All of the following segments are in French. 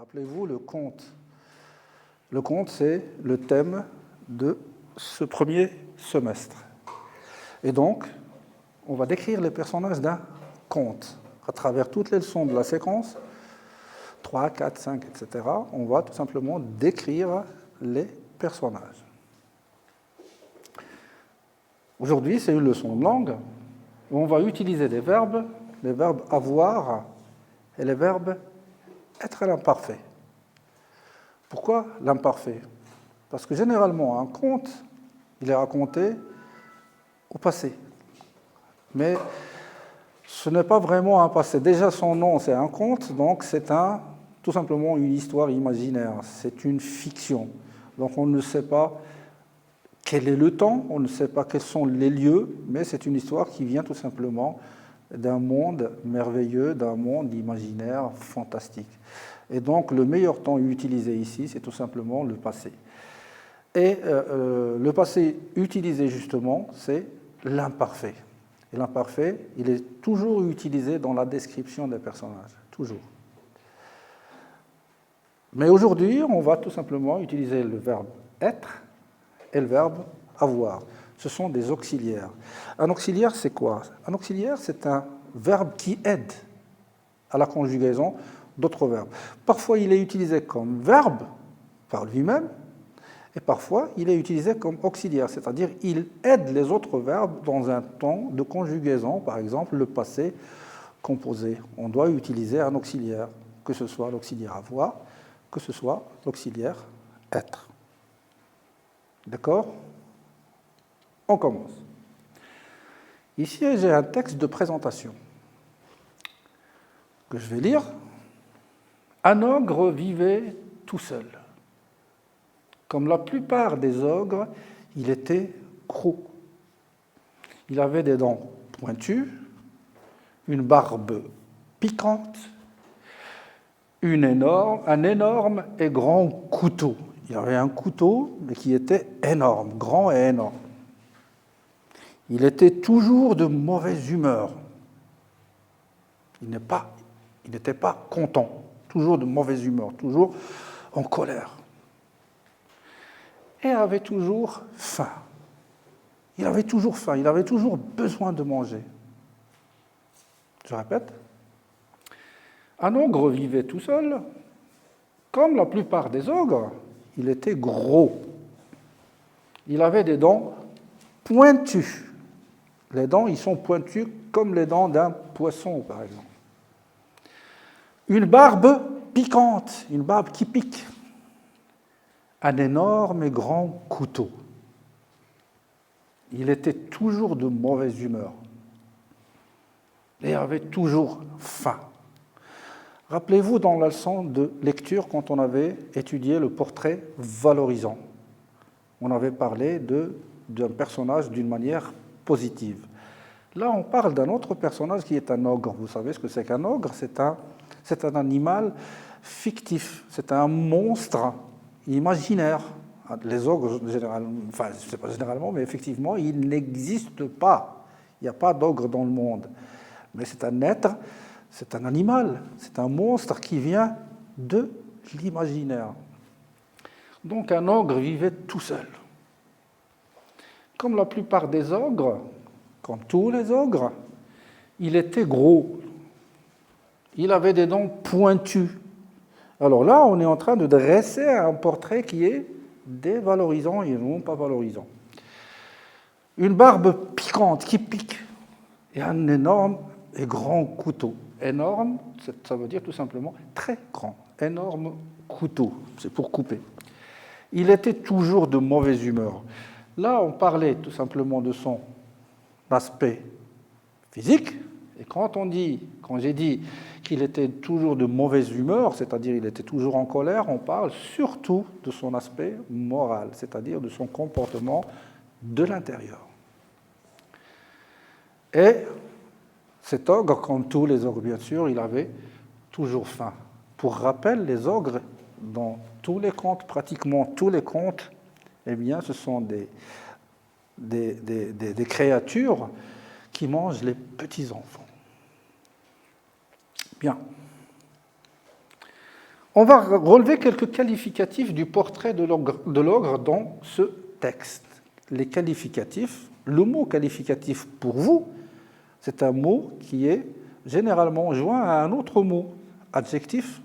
Rappelez-vous le conte. Le conte, c'est le thème de ce premier semestre. Et donc, on va décrire les personnages d'un conte. À travers toutes les leçons de la séquence, 3, 4, 5, etc., on va tout simplement décrire les personnages. Aujourd'hui, c'est une leçon de langue où on va utiliser les verbes avoir et les verbes être à l'imparfait. Pourquoi l'imparfait? Parce que généralement, un conte, il est raconté au passé. Mais ce n'est pas vraiment un passé. Déjà, son nom, c'est un conte, donc c'est tout simplement une histoire imaginaire. C'est une fiction. Donc on ne sait pas quel est le temps, on ne sait pas quels sont les lieux, mais c'est une histoire qui vient tout simplement d'un monde merveilleux, d'un monde imaginaire fantastique. Et donc le meilleur temps utilisé ici, c'est tout simplement le passé. Et le passé utilisé justement, c'est l'imparfait. Et l'imparfait, il est toujours utilisé dans la description des personnages, toujours. Mais aujourd'hui, on va tout simplement utiliser le verbe être et le verbe avoir. Ce sont des auxiliaires. Un auxiliaire, c'est quoi? Un auxiliaire, c'est un verbe qui aide à la conjugaison d'autres verbes. Parfois, il est utilisé comme verbe par lui-même, et parfois, il est utilisé comme auxiliaire, c'est-à-dire il aide les autres verbes dans un temps de conjugaison, par exemple le passé composé. On doit utiliser un auxiliaire, que ce soit l'auxiliaire avoir, que ce soit l'auxiliaire être. D'accord? On commence. Ici, j'ai un texte de présentation que je vais lire. Un ogre vivait tout seul. Comme la plupart des ogres, il était gros. Il avait des dents pointues, une barbe piquante, un énorme et grand couteau. Il avait un couteau, mais qui était énorme, grand et énorme. Il était toujours de mauvaise humeur. Il n'était pas content, toujours de mauvaise humeur, toujours en colère. Et avait toujours faim. Il avait toujours faim, il avait toujours besoin de manger. Je répète. Un ogre vivait tout seul. Comme la plupart des ogres, il était gros. Il avait des dents pointues. Les dents, ils sont pointues comme les dents d'un poisson, par exemple. Une barbe piquante, une barbe qui pique. Un énorme et grand couteau. Il était toujours de mauvaise humeur et avait toujours faim. Rappelez-vous dans la leçon de lecture, quand on avait étudié le portrait valorisant, on avait parlé d'un personnage d'une manière positive. Là, on parle d'un autre personnage qui est un ogre. Vous savez ce que c'est qu'un ogre? C'est un animal fictif, c'est un monstre imaginaire. Les ogres, c'est pas généralement, mais effectivement, ils n'existent pas. Il n'y a pas d'ogre dans le monde. Mais c'est un être, c'est un animal, c'est un monstre qui vient de l'imaginaire. Donc un ogre vivait tout seul. Comme la plupart des ogres, comme tous les ogres, il était gros. Il avait des dents pointues. Alors là, on est en train de dresser un portrait qui est dévalorisant et non pas valorisant. Une barbe piquante qui pique et un énorme et grand couteau. Énorme, ça veut dire tout simplement très grand. Énorme couteau, c'est pour couper. Il était toujours de mauvaise humeur. Là, on parlait tout simplement de son aspect physique. Et quand j'ai dit qu'il était toujours de mauvaise humeur, c'est-à-dire il était toujours en colère, on parle surtout de son aspect moral, c'est-à-dire de son comportement de l'intérieur. Et cet ogre, comme tous les ogres bien sûr, il avait toujours faim. Pour rappel, les ogres, dans tous les contes, pratiquement tous les contes, eh bien, ce sont des créatures qui mangent les petits-enfants. Bien. On va relever quelques qualificatifs du portrait de l'ogre dans ce texte. Les qualificatifs, le mot qualificatif pour vous, c'est un mot qui est généralement joint à un autre mot, adjectif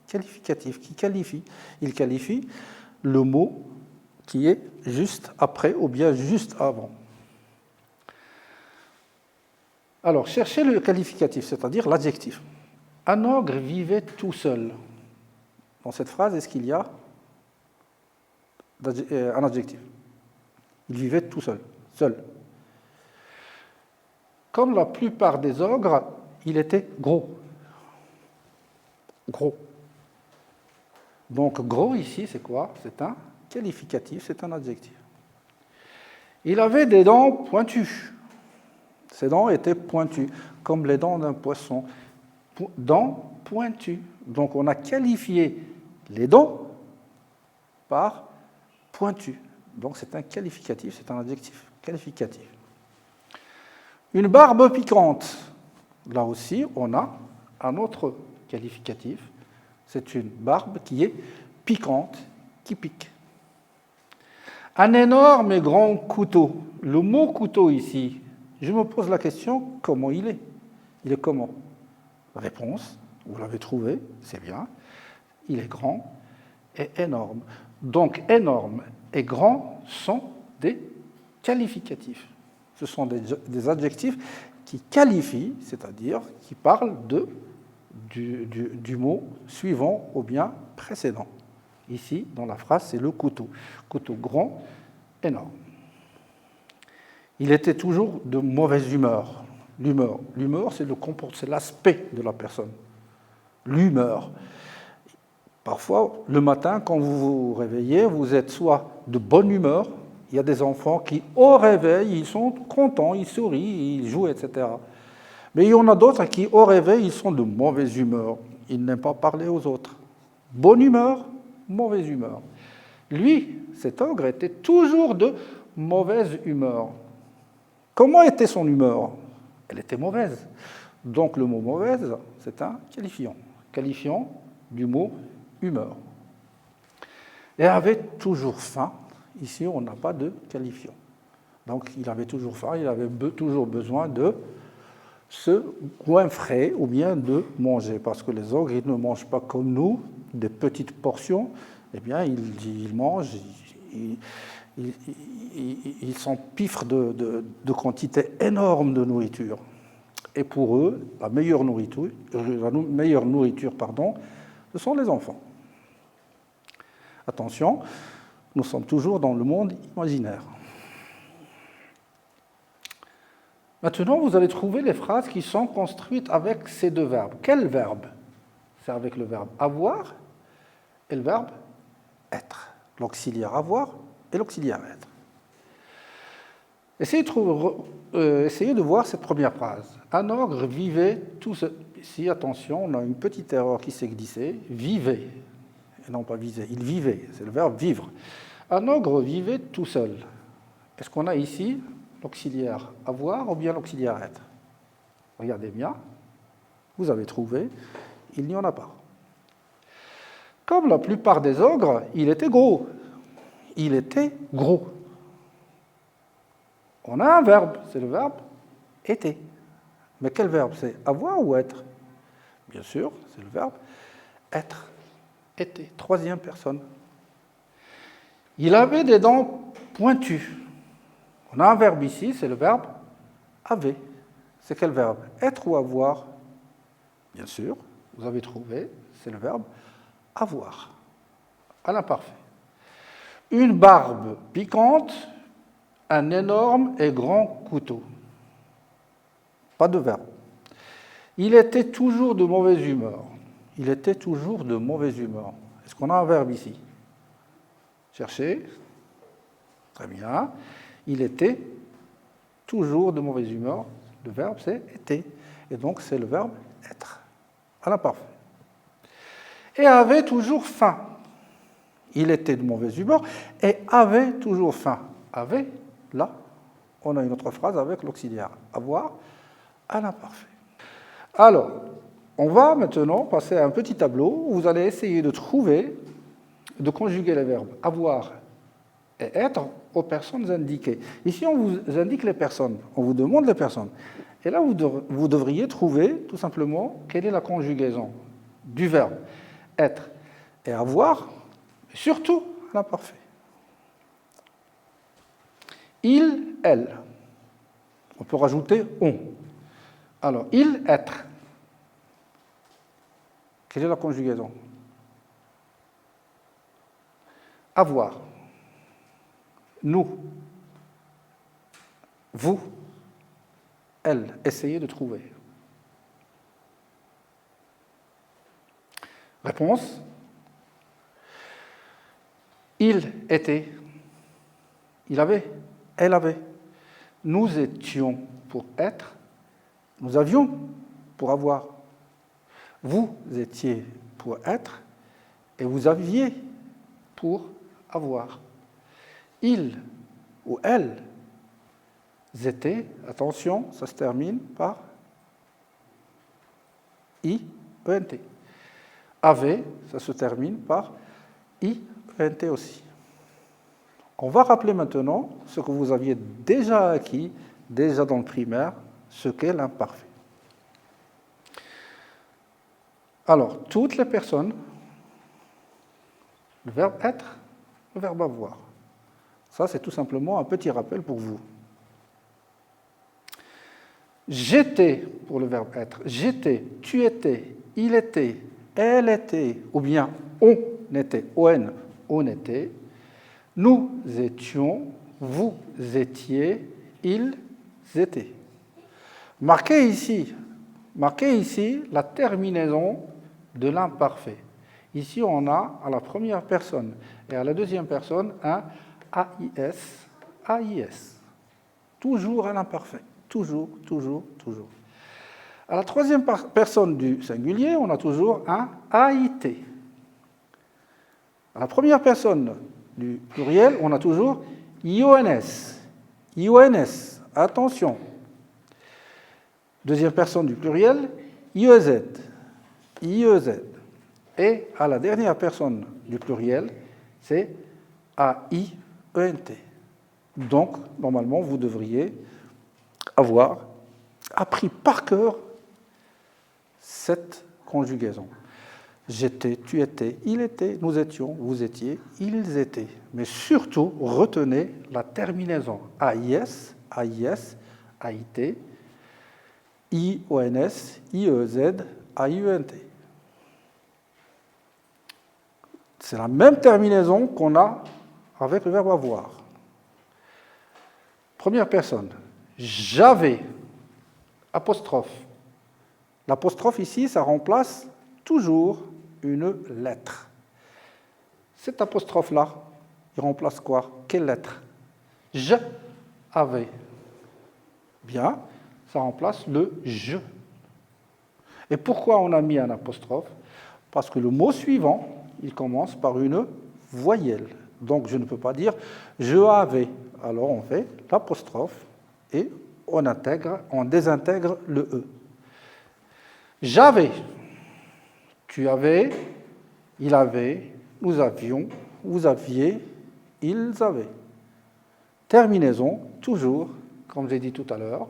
qualificatif, qui qualifie. Il qualifie le mot qui est juste après ou bien juste avant. Alors, cherchez le qualificatif, c'est-à-dire l'adjectif. Un ogre vivait tout seul. Dans cette phrase, est-ce qu'il y a un adjectif? Il vivait tout seul, seul. Comme la plupart des ogres, il était gros. Gros. Donc, gros ici, c'est quoi? C'est un qualificatif, c'est un adjectif. Il avait des dents pointues. Ses dents étaient pointues, comme les dents d'un poisson. Dents pointues. Donc, on a qualifié les dents par pointues. Donc, c'est un qualificatif, c'est un adjectif qualificatif. Une barbe piquante. Là aussi, on a un autre qualificatif. C'est une barbe qui est piquante, qui pique. Un énorme et grand couteau. Le mot couteau ici, je me pose la question, comment il est? Il est comment? Réponse, vous l'avez trouvé, c'est bien. Il est grand et énorme. Donc, énorme et grand sont des qualificatifs. Ce sont des adjectifs qui qualifient, c'est-à-dire qui parlent du mot suivant ou bien précédent. Ici, dans la phrase, c'est le couteau. Couteau grand, énorme. Il était toujours de mauvaise humeur. L'humeur, c'est l'aspect de la personne. L'humeur. Parfois, le matin, quand vous vous réveillez, vous êtes soit de bonne humeur. Il y a des enfants qui, au réveil, ils sont contents, ils sourient, ils jouent, etc. Mais il y en a d'autres qui, au réveil, ils sont de mauvaise humeur. Ils n'aiment pas parler aux autres. Bonne humeur, mauvaise humeur. Lui, cet ogre, était toujours de mauvaise humeur. Comment était son humeur? Elle était mauvaise. Donc le mot mauvaise, c'est un qualifiant. Qualifiant du mot humeur. Et avait toujours faim. Ici, on n'a pas de qualifiant. Donc il avait toujours faim, il avait toujours besoin de se goinfrer ou bien de manger. Parce que les ogres, ils ne mangent pas comme nous, des petites portions. Eh bien, ils mangent, ils s'empiffrent de quantités énormes de nourriture. Et pour eux, la meilleure nourriture, ce sont les enfants. Attention, nous sommes toujours dans le monde imaginaire. Maintenant, vous allez trouver les phrases qui sont construites avec ces deux verbes. Quel verbe? C'est avec le verbe avoir et le verbe être. L'auxiliaire avoir et l'auxiliaire être. Essayez de voir cette première phrase. Un ogre vivait tout seul. Ici, attention, on a une petite erreur qui s'est glissée. Vivait, et non pas visait. Il vivait, c'est le verbe vivre. Un ogre vivait tout seul. Est-ce qu'on a ici l'auxiliaire avoir ou bien l'auxiliaire être? Regardez bien. Vous avez trouvé, il n'y en a pas. Comme la plupart des ogres, il était gros. Il était gros. On a un verbe, c'est le verbe était. Mais quel verbe? C'est avoir ou être? Bien sûr, c'est le verbe être. Était, troisième personne. Il avait des dents pointues. On a un verbe ici, c'est le verbe avait. C'est quel verbe? Être ou avoir? Bien sûr, vous avez trouvé, c'est le verbe avoir, à l'imparfait. Une barbe piquante, un énorme et grand couteau. Pas de verbe. Il était toujours de mauvaise humeur. Il était toujours de mauvaise humeur. Est-ce qu'on a un verbe ici? Cherchez. Très bien. Il était toujours de mauvaise humeur. Le verbe, c'est était. Et donc, c'est le verbe être, à l'imparfait. Et avait toujours faim. Il était de mauvaise humeur et avait toujours faim. Avait, là, on a une autre phrase avec l'auxiliaire. Avoir, à l'imparfait. Alors, On va maintenant passer à un petit tableau où vous allez essayer de trouver, de conjuguer les verbes avoir et être aux personnes indiquées. Ici, on vous indique les personnes, on vous demande les personnes. Et là, vous devriez trouver tout simplement quelle est la conjugaison du verbe être et avoir, mais surtout l'imparfait. Il, elle. On peut rajouter on. Alors, il, être. Quelle est la conjugaison? Avoir. Nous. Vous. Elle. Essayez de trouver. Réponse. Il était. Il avait. Elle avait. Nous étions pour être. Nous avions pour avoir. Vous étiez pour être et vous aviez pour avoir. Il ou elle étaient, attention, ça se termine par I-E-N-T. Avait, ça se termine par I-E-N-T aussi. On va rappeler maintenant ce que vous aviez déjà acquis, déjà dans le primaire, ce qu'est l'imparfait. Alors, toutes les personnes, le verbe être, le verbe avoir. Ça, c'est tout simplement un petit rappel pour vous. J'étais, pour le verbe être, j'étais, tu étais, il était, elle était, ou bien on était, on était, nous étions, vous étiez, ils étaient. Marquez ici la terminaison de l'imparfait. Ici, on a à la première personne et à la deuxième personne un AIS, AIS. Toujours à l'imparfait. Toujours, toujours, toujours. À la troisième personne du singulier, on a toujours un AIT. À la première personne du pluriel, on a toujours IONS. IONS, attention. Deuxième personne du pluriel, IEZ. IEZ. Et à la dernière personne du pluriel, c'est AIENT. Donc, normalement, vous devriez avoir appris par cœur cette conjugaison. J'étais, tu étais, il était, nous étions, vous étiez, ils étaient. Mais surtout, retenez la terminaison AIS, AIS, AIT, IONS, IEZ, AIENT. C'est la même terminaison qu'on a avec le verbe avoir. Première personne, j'avais, apostrophe. L'apostrophe ici, ça remplace toujours une lettre. Cette apostrophe-là, il remplace quoi? Quelle lettre? Je avais. Bien, ça remplace le je. Et pourquoi on a mis un apostrophe? Parce que le mot suivant, il commence par une voyelle. Donc je ne peux pas dire je avais. Alors on fait l'apostrophe et on désintègre le E. J'avais, tu avais, il avait, nous avions, vous aviez, ils avaient. Terminaison, toujours, comme j'ai dit tout à l'heure,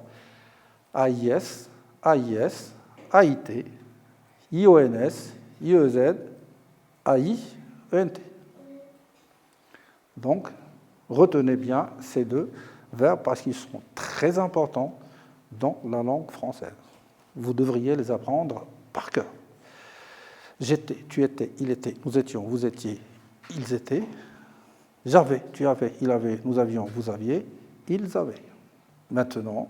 AIS, AIS, AIT, IONS, IEZ, AIENT. Donc, retenez bien ces deux verbes parce qu'ils sont très importants dans la langue française. Vous devriez les apprendre par cœur. J'étais, tu étais, il était, nous étions, vous étiez, ils étaient. J'avais, tu avais, il avait, nous avions, vous aviez, ils avaient. Maintenant,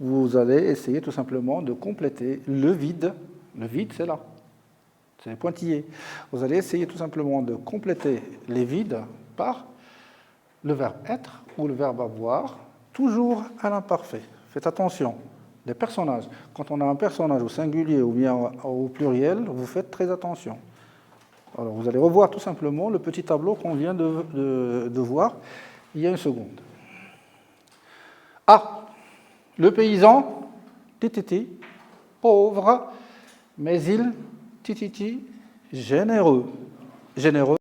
vous allez essayer tout simplement de compléter le vide. Le vide, c'est là. C'est les pointillés. Vous allez essayer tout simplement de compléter les vides par le verbe être ou le verbe avoir, toujours à l'imparfait. Faites attention. Les personnages, quand on a un personnage au singulier ou bien au pluriel, vous faites très attention. Alors, vous allez revoir tout simplement le petit tableau qu'on vient de voir il y a une seconde. A. Le paysan, titi, pauvre, mais il, généreux. Généreux